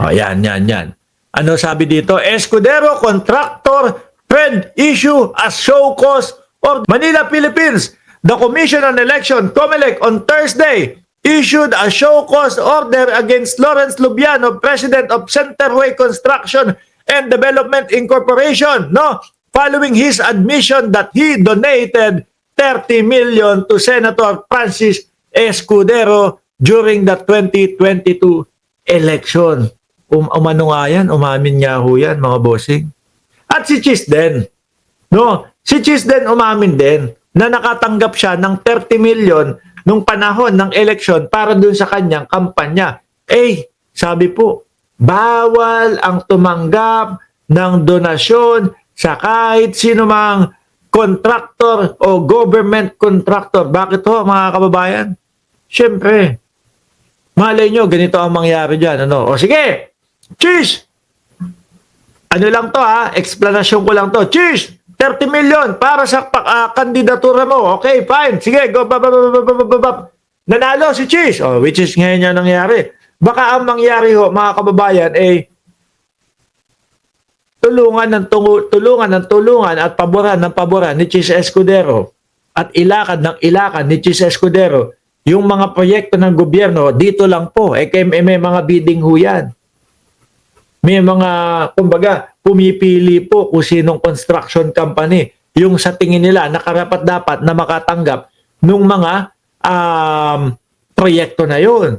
O, yan. Ano sabi dito? Escudero contractor trend issue as show cause of Manila, Philippines. The Commission on Election, COMELEC, on Thursday issued a show cause order against Lawrence Lubiano, President of Centerway Construction and Development Incorporation, no? Following his admission that he donated 30 million to Senator Francis Escudero during the 2022 election. Umano nga yan, umamin nga ho yan, mga bossing. At si Chis din, no? Si Chis din umamin din na nakatanggap siya ng 30 million nung panahon ng eleksyon para dun sa kanyang kampanya. Sabi po, bawal ang tumanggap ng donasyon sa kahit sino mang contractor o government contractor. Bakit ho, mga kababayan? Siyempre, malay nyo, ganito ang mangyari dyan. Ano? O sige, Chis! Ano lang to explanasyon ko lang to. Chis! 30 million para sa kandidatura mo. Okay, fine. Sige, go. Nanalo si Chis. Which is ngayon yan nangyari. Baka ang mangyari ho, mga kababayan, tulungan at paboran ni Chis Escudero at ilakad ni Chis Escudero yung mga proyekto ng gobyerno dito lang po. May mga bidding ho yan. May mga, kumbaga, pumipili po kung sinong construction company yung sa tingin nila nakarapat-dapat na makatanggap ng mga proyekto na yun.